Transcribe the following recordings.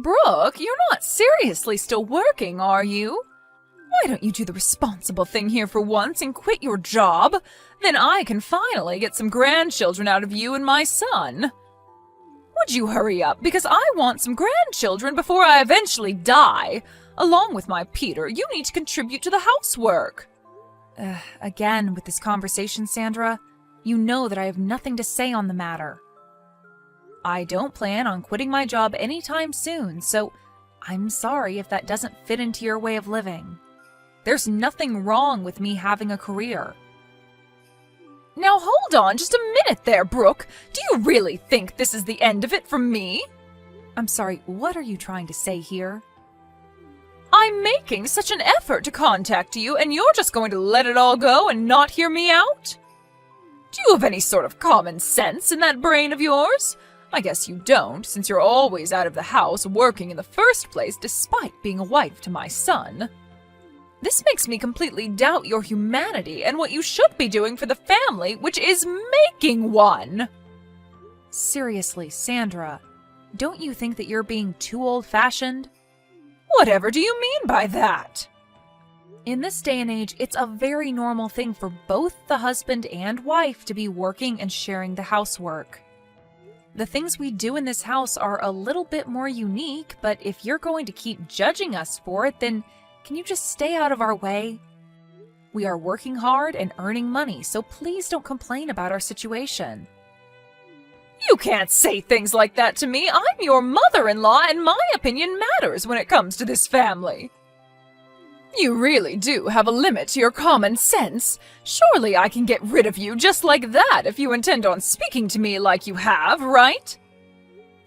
Brooke, you're not seriously still working, are you? Why don't you do the responsible thing here for once and quit your job? Then I can finally get some grandchildren out of you and my son. Would you hurry up, because I want some grandchildren before I eventually die. Along with my Peter, you need to contribute to the housework. Again, with this conversation, Sandra, you know that I have nothing to say on the matter. I don't plan on quitting my job anytime soon, so I'm sorry if that doesn't fit into your way of living. There's nothing wrong with me having a career. Now hold on just a minute there, Brooke. Do you really think this is the end of it for me? I'm sorry, what are you trying to say here? I'm making such an effort to contact you, and you're just going to let it all go and not hear me out? Do you have any sort of common sense in that brain of yours? I guess you don't, since you're always out of the house working in the first place despite being a wife to my son. This makes me completely doubt your humanity and what you should be doing for the family, which is making one. Seriously, Sandra, don't you think that you're being too old-fashioned? Whatever do you mean by that? In this day and age, it's a very normal thing for both the husband and wife to be working and sharing the housework. The things we do in this house are a little bit more unique, but if you're going to keep judging us for it, then can you just stay out of our way? We are working hard and earning money, so please don't complain about our situation. You can't say things like that to me. I'm your mother-in-law, and my opinion matters when it comes to this family. You really do have a limit to your common sense. Surely I can get rid of you just like that if you intend on speaking to me like you have, right?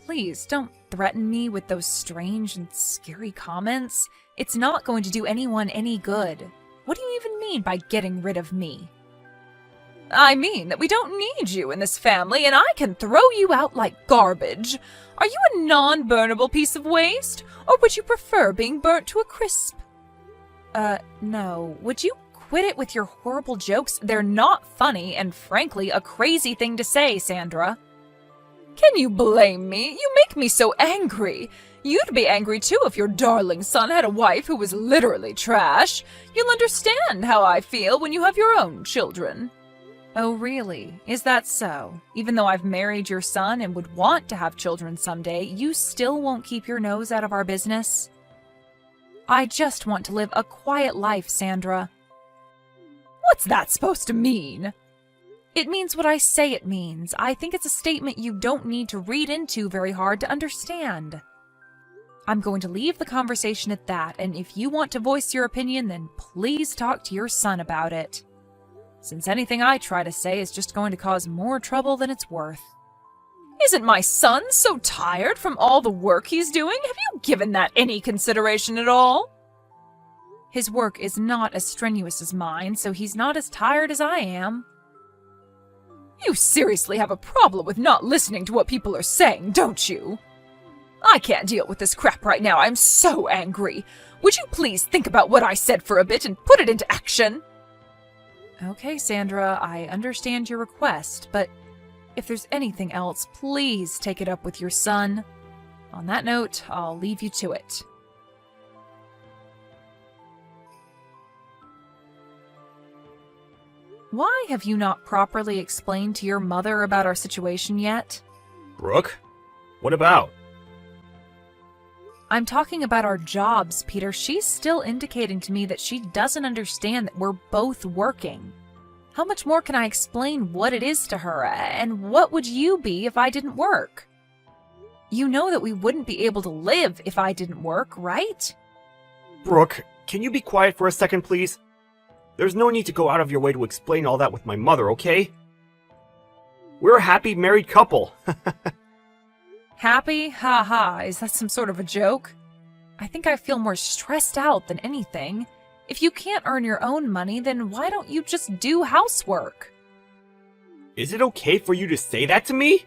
Please don't threaten me with those strange and scary comments. It's not going to do anyone any good. What do you even mean by getting rid of me? I mean that we don't need you in this family, and I can throw you out like garbage. Are you a non-burnable piece of waste, or would you prefer being burnt to a crisp? No. Would you quit it with your horrible jokes? They're not funny, and frankly, a crazy thing to say, Sandra. Can you blame me? You make me so angry. You'd be angry too if your darling son had a wife who was literally trash. You'll understand how I feel when you have your own children. Oh, really? Is that so? Even though I've married your son and would want to have children someday, you still won't keep your nose out of our business? I just want to live a quiet life, Sandra. What's that supposed to mean? It means what I say it means. I think it's a statement you don't need to read into very hard to understand. I'm going to leave the conversation at that, and if you want to voice your opinion, then please talk to your son about it. Since anything I try to say is just going to cause more trouble than it's worth. Isn't my son so tired from all the work he's doing? Have you given that any consideration at all? His work is not as strenuous as mine, so he's not as tired as I am. You seriously have a problem with not listening to what people are saying, don't you? I can't deal with this crap right now. I'm so angry. Would you please think about what I said for a bit and put it into action? Okay, Sandra, I understand your request, but if there's anything else, please take it up with your son. On that note, I'll leave you to it. Why have you not properly explained to your mother about our situation yet? Brooke? What about? I'm talking about our jobs, Peter. She's still indicating to me that she doesn't understand that we're both working. How much more can I explain what it is to her, and what would you be if I didn't work? You know that we wouldn't be able to live if I didn't work, right? Brooke, can you be quiet for a second, please? There's no need to go out of your way to explain all that with my mother, okay? We're a happy married couple. Happy? Ha ha. Is that some sort of a joke? I think I feel more stressed out than anything. If you can't earn your own money, then why don't you just do housework? Is it okay for you to say that to me?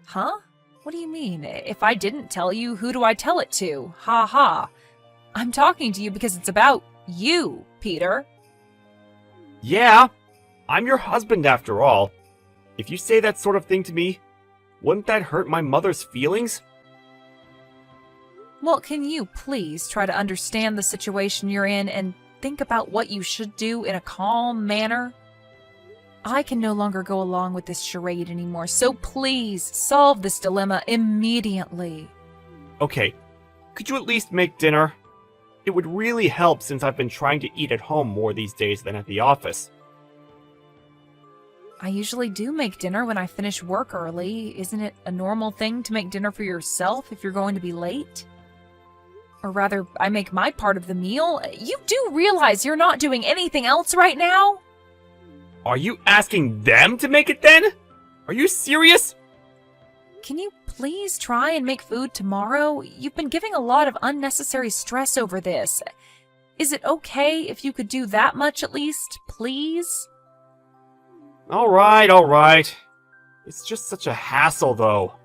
Huh? What do you mean? If I didn't tell you, who do I tell it to? Ha ha. I'm talking to you because it's about you, Peter. Yeah, I'm your husband after all. If you say that sort of thing to me, wouldn't that hurt my mother's feelings? Well, can you please try to understand the situation you're in and think about what you should do in a calm manner? I can no longer go along with this charade anymore, so please solve this dilemma immediately. Okay, could you at least make dinner? It would really help since I've been trying to eat at home more these days than at the office. I usually do make dinner when I finish work early. Isn't it a normal thing to make dinner for yourself if you're going to be late? Or rather, I make my part of the meal. You do realize you're not doing anything else right now? Are you asking them to make it then? Are you serious? Can you please try and make food tomorrow? You've been giving a lot of unnecessary stress over this. Is it okay if you could do that much at least, please? Alright. It's just such a hassle, though.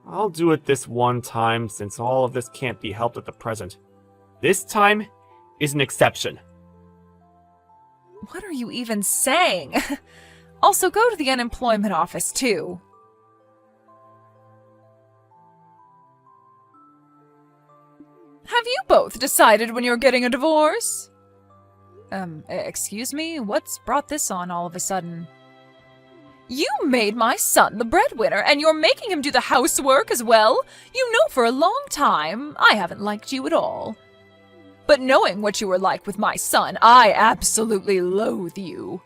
I'll do it this one time, since all of this can't be helped at the present. This time is an exception. What are you even saying? Also, go to the unemployment office, too. Have you both decided when you're getting a divorce? Excuse me? What's brought this on all of a sudden? You made my son the breadwinner, and you're making him do the housework as well? You know for a long time I haven't liked you at all. But knowing what you were like with my son, I absolutely loathe you.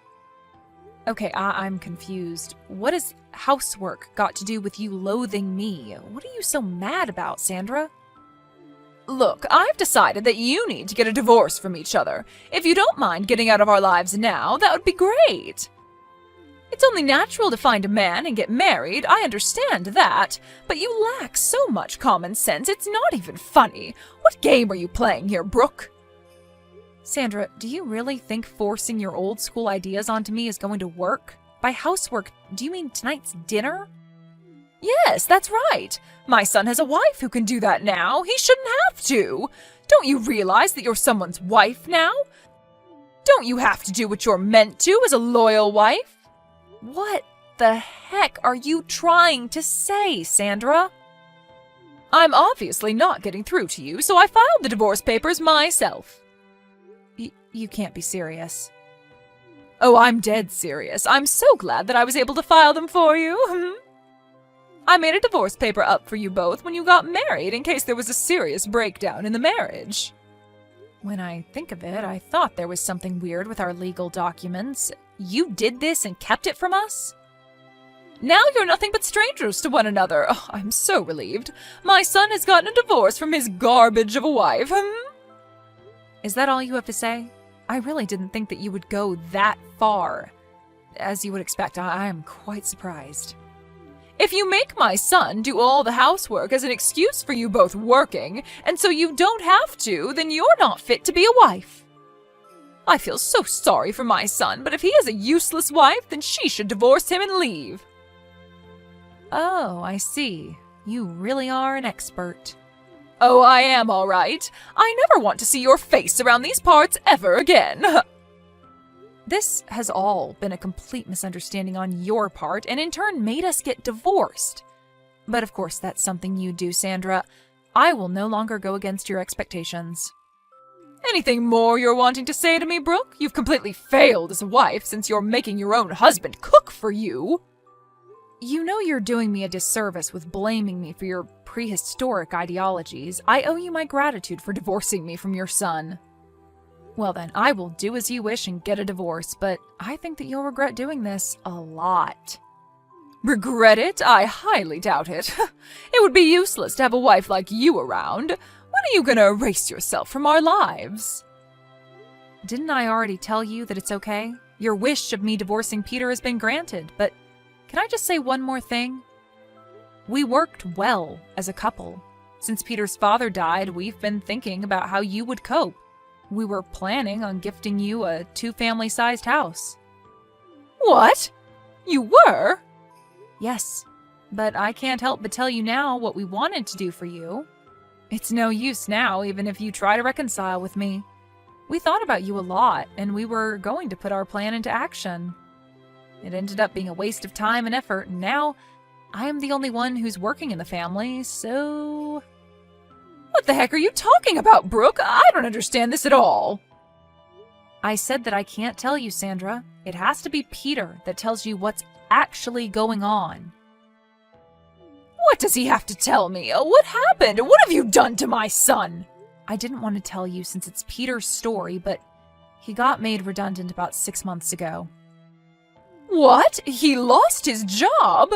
Okay, I'm confused. What has housework got to do with you loathing me? What are you so mad about, Sandra? Look, I've decided that you need to get a divorce from each other. If you don't mind getting out of our lives now, that would be great. It's only natural to find a man and get married, I understand that. But you lack so much common sense, it's not even funny. What game are you playing here, Brooke? Sandra, do you really think forcing your old school ideas onto me is going to work? By housework, do you mean tonight's dinner? Yes, that's right. My son has a wife who can do that now. He shouldn't have to. Don't you realize that you're someone's wife now? Don't you have to do what you're meant to as a loyal wife? What the heck are you trying to say, Sandra? I'm obviously not getting through to you, so I filed the divorce papers myself. You can't be serious. Oh, I'm dead serious. I'm so glad that I was able to file them for you. I made a divorce paper up for you both when you got married in case there was a serious breakdown in the marriage. When I think of it, I thought there was something weird with our legal documents. You did this and kept it from us? Now you're nothing but strangers to one another. Oh, I'm so relieved. My son has gotten a divorce from his garbage of a wife. Is that all you have to say? I really didn't think that you would go that far. As you would expect, I am quite surprised. If you make my son do all the housework as an excuse for you both working, and so you don't have to, then you're not fit to be a wife. I feel so sorry for my son, but if he has a useless wife, then she should divorce him and leave. Oh, I see. You really are an expert. Oh, I am all right. I never want to see your face around these parts ever again. This has all been a complete misunderstanding on your part, and in turn made us get divorced. But of course, that's something you do, Sandra. I will no longer go against your expectations. Anything more you're wanting to say to me, Brooke? You've completely failed as a wife since you're making your own husband cook for you. You know you're doing me a disservice with blaming me for your prehistoric ideologies. I owe you my gratitude for divorcing me from your son. Well then, I will do as you wish and get a divorce, but I think that you'll regret doing this a lot. Regret it? I highly doubt it. It would be useless to have a wife like you around. When are you gonna erase yourself from our lives? Didn't I already tell you that it's okay? Your wish of me divorcing Peter has been granted, but can I just say one more thing? We worked well as a couple. Since Peter's father died, we've been thinking about how you would cope. We were planning on gifting you a 2-family-sized house. What? You were? Yes, but I can't help but tell you now what we wanted to do for you. It's no use now, even if you try to reconcile with me. We thought about you a lot, and we were going to put our plan into action. It ended up being a waste of time and effort, and now I am the only one who's working in the family, so... What the heck are you talking about, Brooke? I don't understand this at all. I said that I can't tell you, Sandra. It has to be Peter that tells you what's actually going on. What does he have to tell me? What happened? What have you done to my son? I didn't want to tell you since it's Peter's story, but he got made redundant about 6 months ago. What? He lost his job?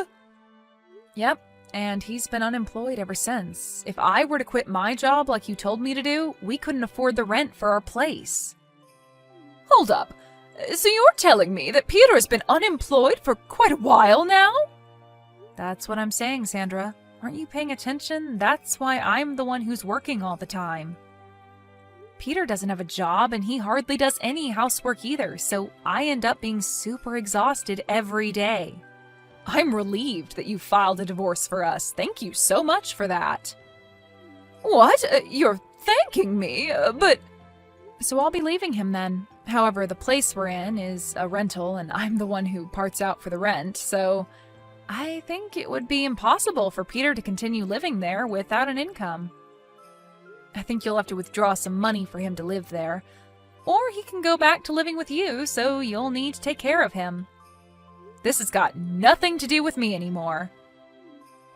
Yep, and he's been unemployed ever since. If I were to quit my job like you told me to do, we couldn't afford the rent for our place. Hold up. So you're telling me that Peter has been unemployed for quite a while now? That's what I'm saying, Sandra. Aren't you paying attention? That's why I'm the one who's working all the time. Peter doesn't have a job, and he hardly does any housework either, so I end up being super exhausted every day. I'm relieved that you filed a divorce for us. Thank you so much for that. What? You're thanking me? But... So I'll be leaving him then. However, the place we're in is a rental, and I'm the one who parts out for the rent, so I think it would be impossible for Peter to continue living there without an income. I think you'll have to withdraw some money for him to live there, or he can go back to living with you, so you'll need to take care of him. This has got nothing to do with me anymore.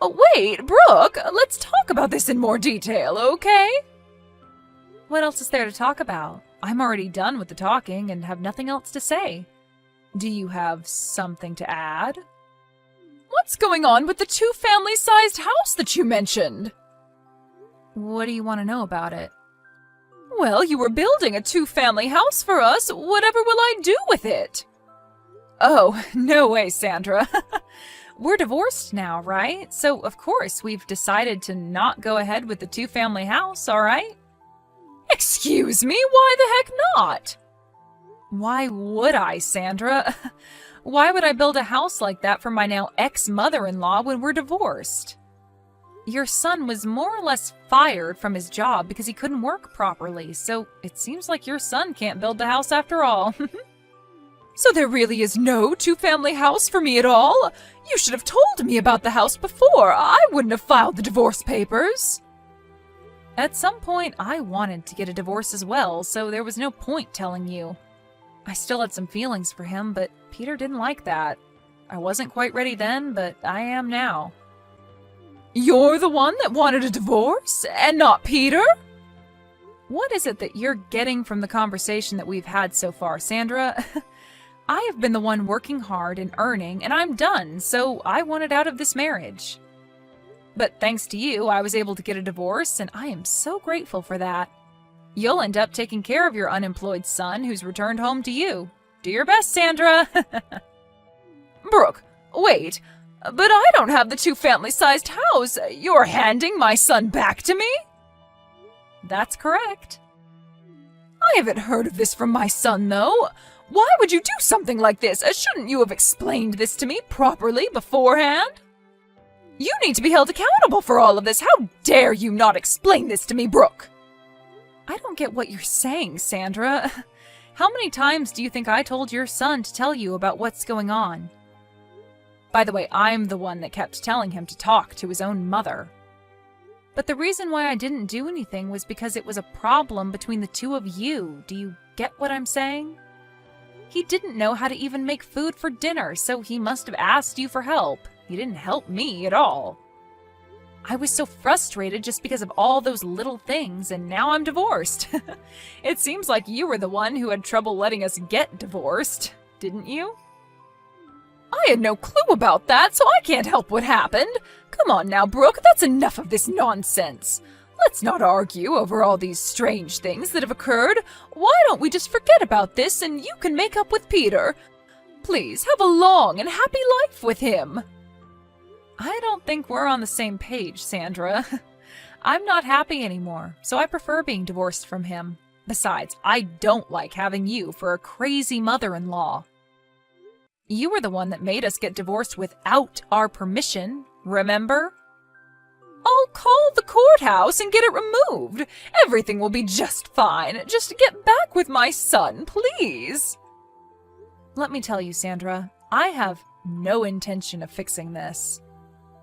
Oh, wait, Brooke, let's talk about this in more detail, okay? What else is there to talk about? I'm already done with the talking and have nothing else to say. Do you have something to add? What's going on with the 2-family-sized house that you mentioned? What do you want to know about it? Well, you were building a 2-family house for us. Whatever will I do with it? Oh, no way, Sandra. We're divorced now, right? So, of course, we've decided to not go ahead with the 2-family house, all right? Excuse me? Why the heck not? Why would I, Sandra? Why would I build a house like that for my now ex-mother-in-law when we're divorced? Your son was more or less fired from his job because he couldn't work properly, so it seems like your son can't build the house after all. So there really is no 2-family house for me at all? You should have told me about the house before. I wouldn't have filed the divorce papers. At some point, I wanted to get a divorce as well, so there was no point telling you. I still had some feelings for him, but Peter didn't like that. I wasn't quite ready then, but I am now. You're the one that wanted a divorce, and not Peter? What is it that you're getting from the conversation that we've had so far, Sandra? I have been the one working hard and earning, and I'm done, so I wanted out of this marriage. But thanks to you, I was able to get a divorce, and I am so grateful for that. You'll end up taking care of your unemployed son who's returned home to you. Do your best, Sandra. Brooke, wait, but I don't have the 2-family-sized house. You're handing my son back to me? That's correct. I haven't heard of this from my son, though. Why would you do something like this? Shouldn't you have explained this to me properly beforehand? You need to be held accountable for all of this. How dare you not explain this to me, Brooke? I don't get what you're saying, Sandra. How many times do you think I told your son to tell you about what's going on? By the way, I'm the one that kept telling him to talk to his own mother. But the reason why I didn't do anything was because it was a problem between the two of you. Do you get what I'm saying? He didn't know how to even make food for dinner, so he must have asked you for help. He didn't help me at all. I was so frustrated just because of all those little things, and now I'm divorced. It seems like you were the one who had trouble letting us get divorced, didn't you? I had no clue about that, so I can't help what happened. Come on now, Brooke, that's enough of this nonsense. Let's not argue over all these strange things that have occurred. Why don't we just forget about this and you can make up with Peter? Please, have a long and happy life with him. I don't think we're on the same page, Sandra. I'm not happy anymore, so I prefer being divorced from him. Besides, I don't like having you for a crazy mother-in-law. You were the one that made us get divorced without our permission, remember? I'll call the courthouse and get it removed. Everything will be just fine. Just get back with my son, please. Let me tell you, Sandra, I have no intention of fixing this.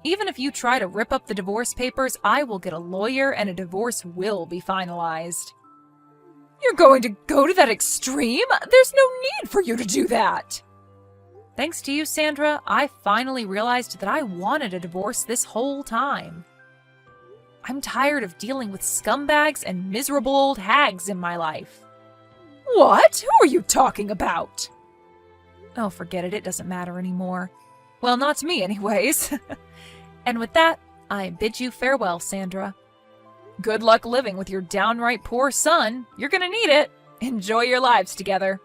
Even if you try to rip up the divorce papers, I will get a lawyer and a divorce will be finalized. You're going to go to that extreme? There's no need for you to do that. Thanks to you, Sandra, I finally realized that I wanted a divorce this whole time. I'm tired of dealing with scumbags and miserable old hags in my life. What? Who are you talking about? Oh, forget it. It doesn't matter anymore. Well, not to me anyways. And with that, I bid you farewell, Sandra. Good luck living with your downright poor son. You're gonna need it. Enjoy your lives together.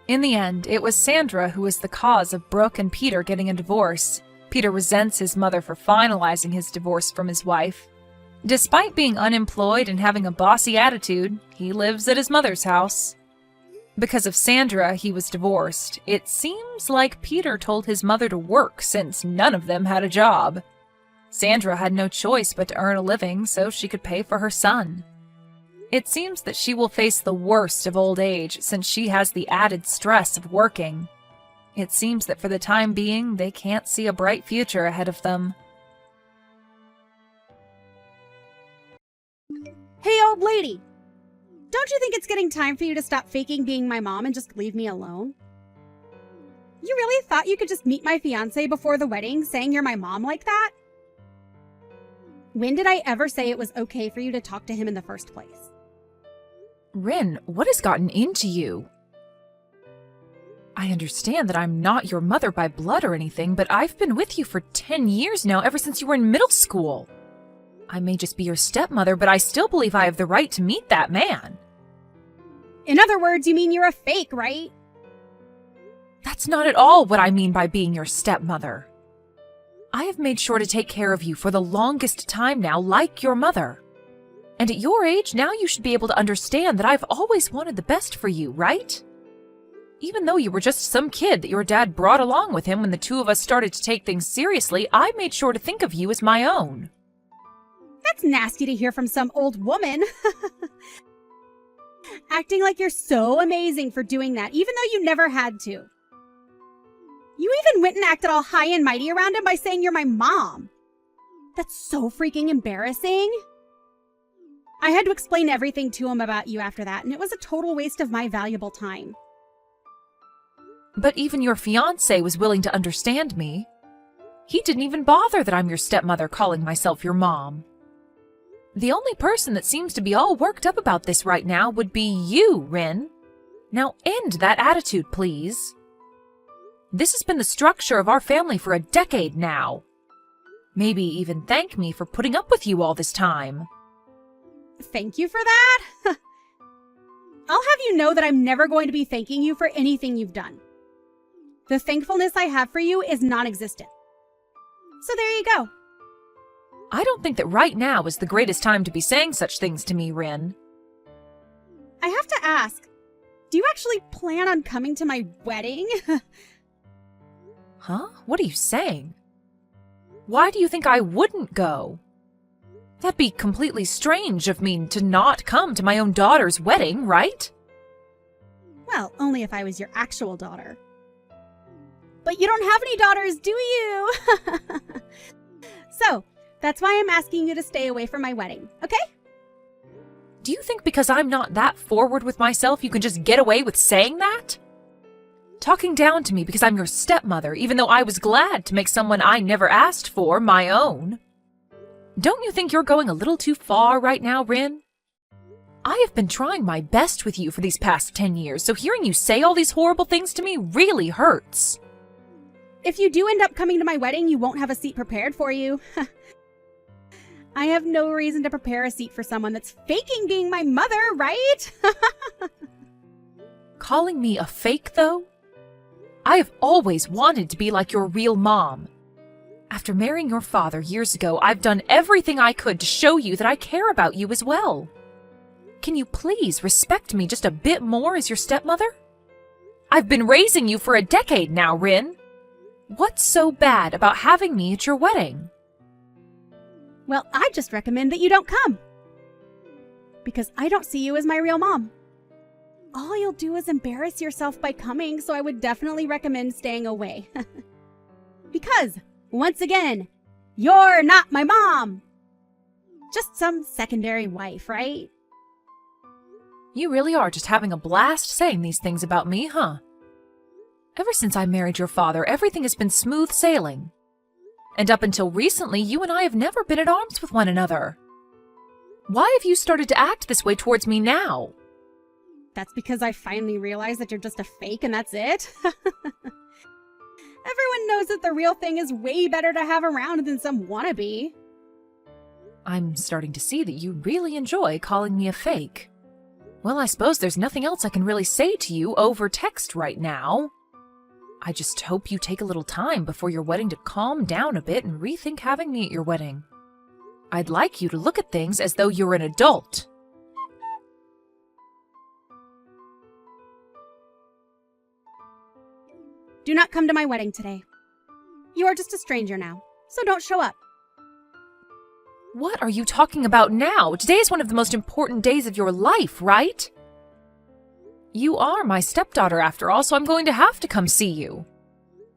In the end, it was Sandra who was the cause of Brooke and Peter getting a divorce. Peter resents his mother for finalizing his divorce from his wife. Despite being unemployed and having a bossy attitude, he lives at his mother's house. Because of Sandra, he was divorced. It seems like Peter told his mother to work since none of them had a job. Sandra had no choice but to earn a living so she could pay for her son. It seems that she will face the worst of old age since she has the added stress of working. It seems that for the time being, they can't see a bright future ahead of them. Hey, old lady! Don't you think it's getting time for you to stop faking being my mom and just leave me alone? You really thought you could just meet my fiancé before the wedding saying you're my mom like that? When did I ever say it was okay for you to talk to him in the first place? Rin, what has gotten into you? I understand that I'm not your mother by blood or anything, but I've been with you for 10 years now, ever since you were in middle school. I may just be your stepmother, but I still believe I have the right to meet that man. In other words, you mean you're a fake, right? That's not at all what I mean by being your stepmother. I have made sure to take care of you for the longest time now, like your mother. And at your age, now you should be able to understand that I've always wanted the best for you, right? Even though you were just some kid that your dad brought along with him when the two of us started to take things seriously, I made sure to think of you as my own. That's nasty to hear from some old woman. Acting like you're so amazing for doing that, even though you never had to. You even went and acted all high and mighty around him by saying you're my mom. That's so freaking embarrassing. I had to explain everything to him about you after that, and it was a total waste of my valuable time. But even your fiancé was willing to understand me. He didn't even bother that I'm your stepmother calling myself your mom. The only person that seems to be all worked up about this right now would be you, Rin. Now end that attitude, please. This has been the structure of our family for a decade now. Maybe even thank me for putting up with you all this time. Thank you for that? I'll have you know that I'm never going to be thanking you for anything you've done. The thankfulness I have for you is non-existent. So there you go. I don't think that right now is the greatest time to be saying such things to me, Rin. I have to ask, do you actually plan on coming to my wedding? Huh? What are you saying? Why do you think I wouldn't go? That'd be completely strange of me to not come to my own daughter's wedding, right? Well, only if I was your actual daughter. But you don't have any daughters, do you? So, that's why I'm asking you to stay away from my wedding, okay? Do you think because I'm not that forward with myself you can just get away with saying that? Talking down to me because I'm your stepmother, even though I was glad to make someone I never asked for my own. Don't you think you're going a little too far right now, Rin? I have been trying my best with you for these past 10 years, so hearing you say all these horrible things to me really hurts. If you do end up coming to my wedding, you won't have a seat prepared for you. I have no reason to prepare a seat for someone that's faking being my mother, right? Calling me a fake, though? I have always wanted to be like your real mom. After marrying your father years ago, I've done everything I could to show you that I care about you as well. Can you please respect me just a bit more as your stepmother? I've been raising you for a decade now, Rin. What's so bad about having me at your wedding? Well, I just recommend that you don't come. Because I don't see you as my real mom. all you'll do is embarrass yourself by coming, so I would definitely recommend staying away. Because, once again, you're not my mom! Just some secondary wife, right? You really are just having a blast saying these things about me, huh? Ever since I married your father, everything has been smooth sailing. And up until recently, you and I have never been at arms with one another. Why have you started to act this way towards me now? That's because I finally realized that you're just a fake and that's it. Everyone knows that the real thing is way better to have around than some wannabe. I'm starting to see that you really enjoy calling me a fake. Well, I suppose there's nothing else I can really say to you over text right now. I just hope you take a little time before your wedding to calm down a bit and rethink having me at your wedding. I'd like you to look at things as though you're an adult. Do not come to my wedding today. You are just a stranger now, so don't show up. What are you talking about now? Today is one of the most important days of your life, right? You are my stepdaughter after all, so I'm going to have to come see you.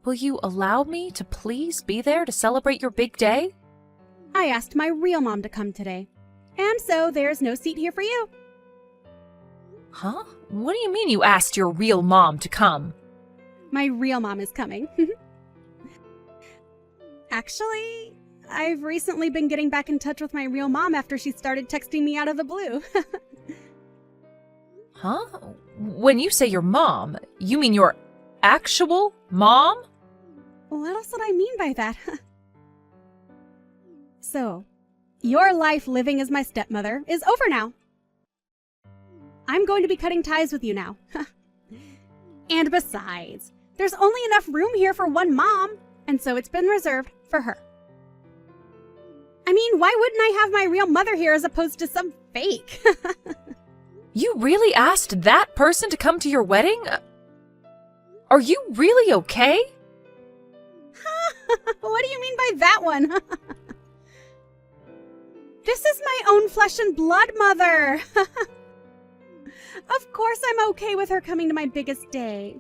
Will you allow me to please be there to celebrate your big day? I asked my real mom to come today, and so there's no seat here for you. Huh? What do you mean you asked your real mom to come? My real mom is coming. Actually, I've recently been getting back in touch with my real mom after she started texting me out of the blue. Huh? When you say your mom, you mean your actual mom? What else would I mean by that? So, your life living as my stepmother is over now. I'm going to be cutting ties with you now. And besides, there's only enough room here for one mom, and so it's been reserved for her. I mean, why wouldn't I have my real mother here as opposed to some fake? You really asked that person to come to your wedding? Are you really okay? What do you mean by that one? This is my own flesh and blood mother. Of course I'm okay with her coming to my biggest day.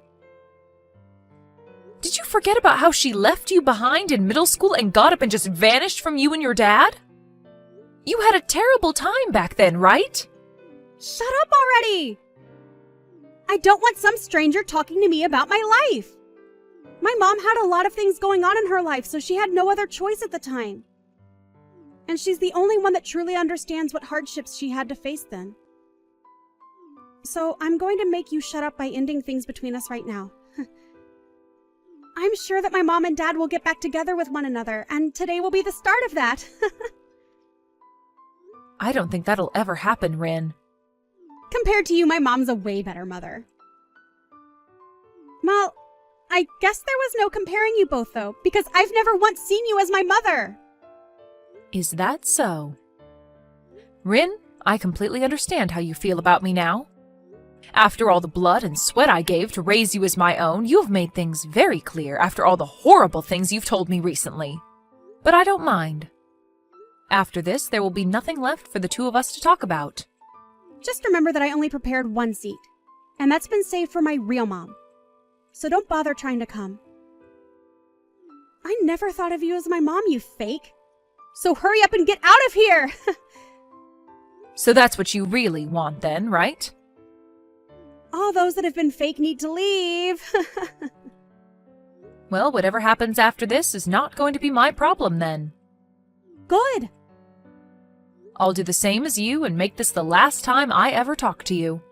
Did you forget about how she left you behind in middle school and got up and just vanished from you and your dad? You had a terrible time back then, right? Shut up already! I don't want some stranger talking to me about my life. My mom had a lot of things going on in her life, so she had no other choice at the time. And she's the only one that truly understands what hardships she had to face then. So I'm going to make you shut up by ending things between us right now. I'm sure that my mom and dad will get back together with one another, and today will be the start of that. I don't think that'll ever happen, Rin. Compared to you, my mom's a way better mother. Well, I guess there was no comparing you both, though, because I've never once seen you as my mother. Is that so? Rin, I completely understand how you feel about me now. After all the blood and sweat I gave to raise you as my own, you have made things very clear after all the horrible things you've told me recently. But I don't mind. After this, there will be nothing left for the two of us to talk about. Just remember that I only prepared one seat, and that's been saved for my real mom. So don't bother trying to come. I never thought of you as my mom, you fake. So hurry up and get out of here! So that's what you really want then, right? All those that have been fake need to leave. Well, whatever happens after this is not going to be my problem then. Good. I'll do the same as you and make this the last time I ever talk to you.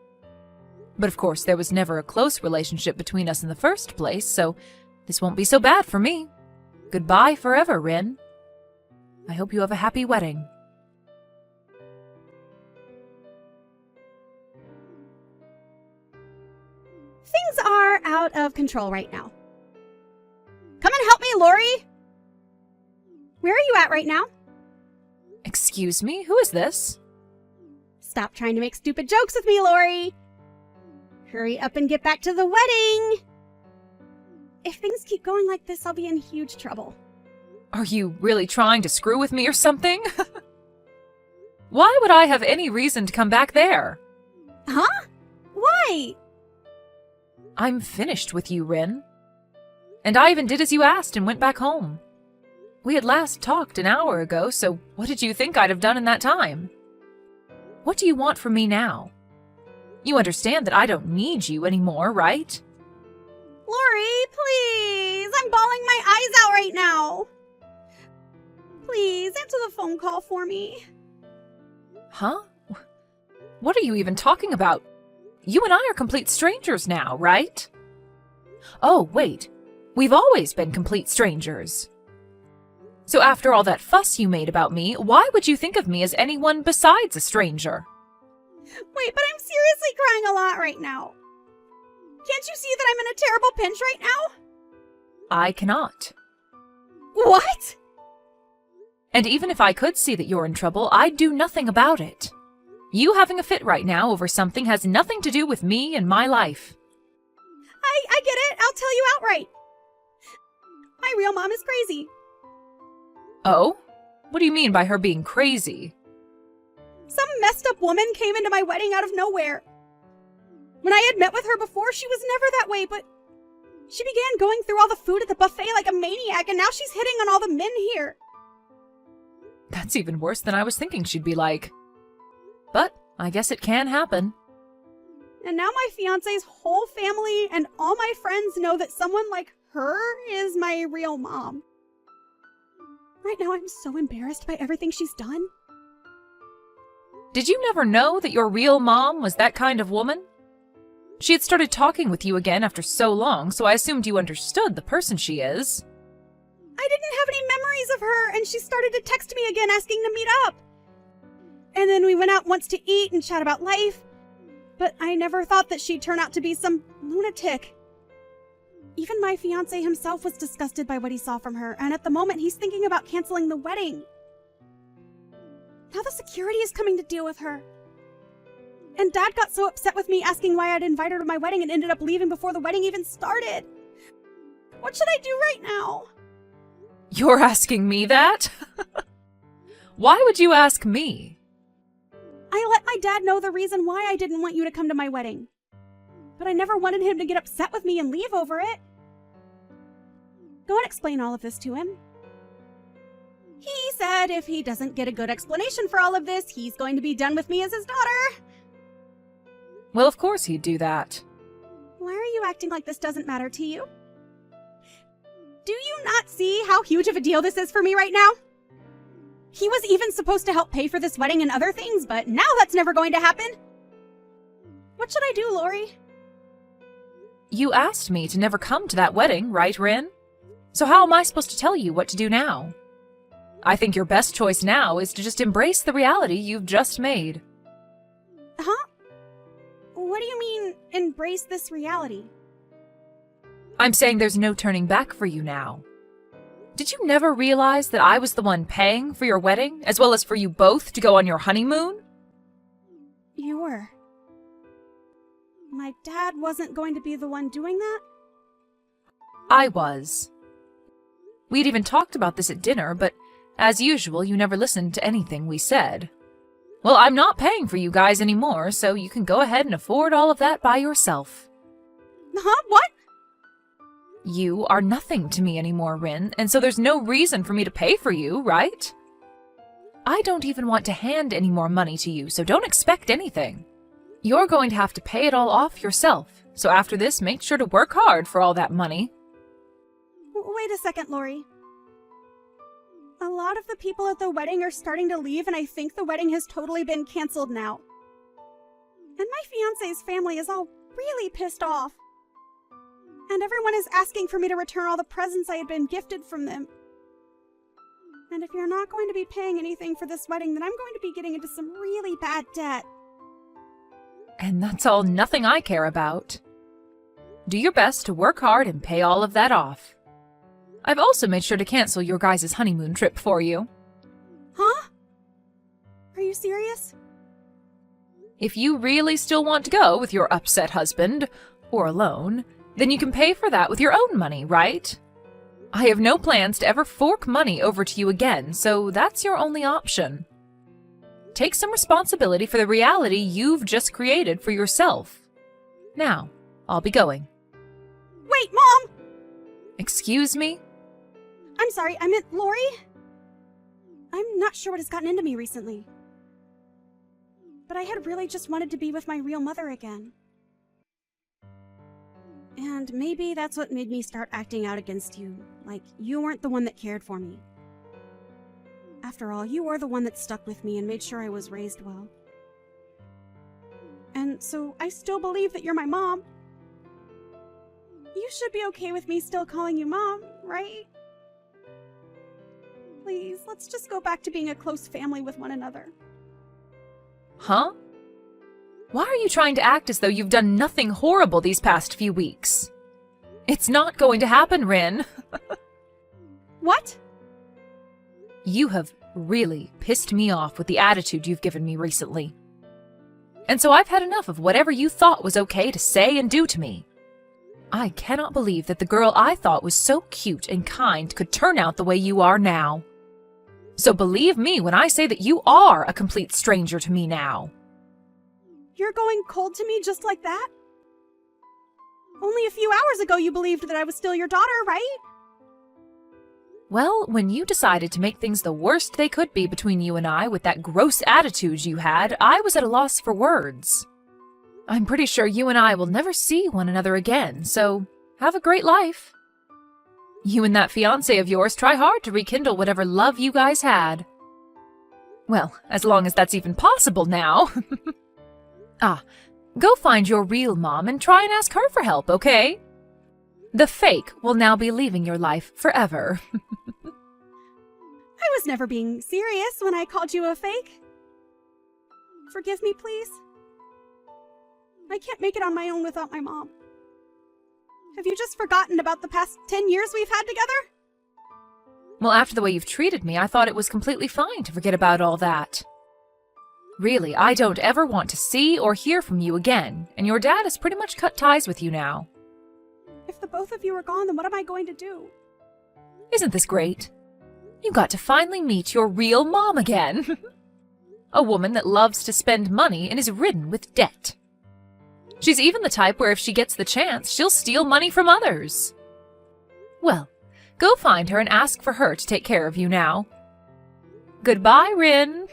But of course, there was never a close relationship between us in the first place, so this won't be so bad for me. Goodbye forever, Rin. I hope you have a happy wedding. Things are out of control right now. Come and help me, Lori! Where are you at right now? Excuse me, who is this? Stop trying to make stupid jokes with me, Lori! Hurry up and get back to the wedding! If things keep going like this, I'll be in huge trouble. Are you really trying to screw with me or something? Why would I have any reason to come back there? Huh? Why? I'm finished with you, Rin. And I even did as you asked and went back home. We had last talked an hour ago, so what did you think I'd have done in that time? What do you want from me now? You understand that I don't need you anymore, right? Lori, please! I'm bawling my eyes out right now! Please, answer the phone call for me. Huh? What are you even talking about? You and I are complete strangers now, right? Oh, wait. We've always been complete strangers. So after all that fuss you made about me, why would you think of me as anyone besides a stranger? Wait, but I'm seriously crying a lot right now. Can't you see that I'm in a terrible pinch right now? I cannot. What? And even if I could see that you're in trouble, I'd do nothing about it. You having a fit right now over something has nothing to do with me and my life. I get it. I'll tell you outright. My real mom is crazy. Oh? What do you mean by her being crazy? Some messed up woman came into my wedding out of nowhere. When I had met with her before, she was never that way, but she began going through all the food at the buffet like a maniac, and now she's hitting on all the men here. That's even worse than I was thinking she'd be like. But I guess it can happen. And now my fiancé's whole family and all my friends know that someone like her is my real mom. Right now, I'm so embarrassed by everything she's done. Did you never know that your real mom was that kind of woman? She had started talking with you again after so long, so I assumed you understood the person she is. I didn't have any memories of her, and she started to text me again asking to meet up. And then we went out once to eat and chat about life, but I never thought that she'd turn out to be some lunatic. Even my fiancé himself was disgusted by what he saw from her, and at the moment he's thinking about canceling the wedding. Now the security is coming to deal with her. And Dad got so upset with me asking why I'd invited her to my wedding and ended up leaving before the wedding even started. What should I do right now? You're asking me that? Why would you ask me? I let my dad know the reason why I didn't want you to come to my wedding. But I never wanted him to get upset with me and leave over it. Go and explain all of this to him. He said if he doesn't get a good explanation for all of this, he's going to be done with me as his daughter. Well, of course he'd do that. Why are you acting like this doesn't matter to you? Do you not see how huge of a deal this is for me right now? He was even supposed to help pay for this wedding and other things, but now that's never going to happen. What should I do, Lori? You asked me to never come to that wedding, right, Rin? So how am I supposed to tell you what to do now? I think your best choice now is to just embrace the reality you've just made. Huh? What do you mean, embrace this reality? I'm saying there's no turning back for you now. Did you never realize that I was the one paying for your wedding, as well as for you both to go on your honeymoon? You were. My dad wasn't going to be the one doing that? I was. We'd even talked about this at dinner, but as usual, you never listened to anything we said. Well, I'm not paying for you guys anymore, so you can go ahead and afford all of that by yourself. Huh? What? You are nothing to me anymore, Rin, and so there's no reason for me to pay for you, right? I don't even want to hand any more money to you, so don't expect anything. You're going to have to pay it all off yourself, so after this, make sure to work hard for all that money. Wait a second, Lori. A lot of the people at the wedding are starting to leave, and I think the wedding has totally been canceled now. And my fiancé's family is all really pissed off. And everyone is asking for me to return all the presents I had been gifted from them. And if you're not going to be paying anything for this wedding, then I'm going to be getting into some really bad debt. And that's all nothing I care about. Do your best to work hard and pay all of that off. I've also made sure to cancel your guys' honeymoon trip for you. Huh? Are you serious? If you really still want to go with your upset husband, or alone, then you can pay for that with your own money, right? I have no plans to ever fork money over to you again, so that's your only option. Take some responsibility for the reality you've just created for yourself. Now, I'll be going. Wait, Mom! Excuse me? I'm sorry, I meant Lori? I'm not sure what has gotten into me recently. But I had really just wanted to be with my real mother again. And maybe that's what made me start acting out against you, like you weren't the one that cared for me. After all, you were the one that stuck with me and made sure I was raised well. And so I still believe that you're my mom. You should be okay with me still calling you Mom, right? Please, let's just go back to being a close family with one another. Huh? Why are you trying to act as though you've done nothing horrible these past few weeks? It's not going to happen, Rin. What? You have really pissed me off with the attitude you've given me recently. And so I've had enough of whatever you thought was okay to say and do to me. I cannot believe that the girl I thought was so cute and kind could turn out the way you are now. So believe me when I say that you are a complete stranger to me now. You're going cold to me just like that? Only a few hours ago you believed that I was still your daughter, right? Well, when you decided to make things the worst they could be between you and I with that gross attitude you had, I was at a loss for words. I'm pretty sure you and I will never see one another again, so have a great life. You and that fiancé of yours try hard to rekindle whatever love you guys had. Well, as long as that's even possible now. Go find your real mom and try and ask her for help, okay? The fake will now be leaving your life forever. I was never being serious when I called you a fake. Forgive me, please. I can't make it on my own without my mom. Have you just forgotten about the past 10 years we've had together? Well, after the way you've treated me, I thought it was completely fine to forget about all that. Really, I don't ever want to see or hear from you again, and your dad has pretty much cut ties with you now. If the both of you are gone, then what am I going to do? Isn't this great? You got to finally meet your real mom again. A woman that loves to spend money and is ridden with debt. She's even the type where if she gets the chance, she'll steal money from others. Well, go find her and ask for her to take care of you now. Goodbye, Rin.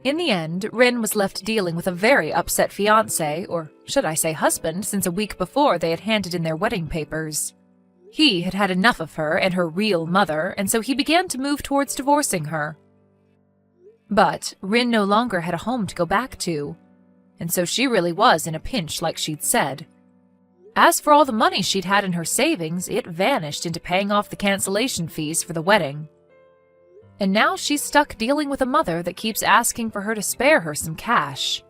In the end, Rin was left dealing with a very upset fiancé, or should I say husband, since a week before they had handed in their wedding papers. He had had enough of her and her real mother, and so he began to move towards divorcing her. But Rin no longer had a home to go back to, and so she really was in a pinch like she'd said. As for all the money she'd had in her savings, it vanished into paying off the cancellation fees for the wedding. And now she's stuck dealing with a mother that keeps asking for her to spare her some cash.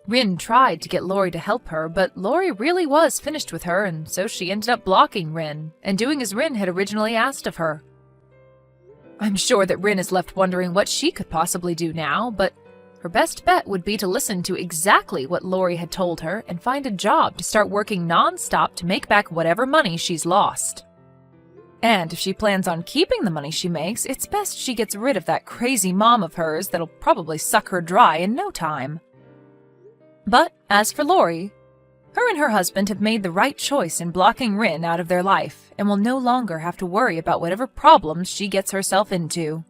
Rin tried to get Lori to help her, but Lori really was finished with her, and so she ended up blocking Rin, and doing as Rin had originally asked of her. I'm sure that Rin is left wondering what she could possibly do now, but her best bet would be to listen to exactly what Lori had told her and find a job to start working non-stop to make back whatever money she's lost. And if she plans on keeping the money she makes, it's best she gets rid of that crazy mom of hers that'll probably suck her dry in no time. But as for Lori, her and her husband have made the right choice in blocking Rin out of their life and will no longer have to worry about whatever problems she gets herself into.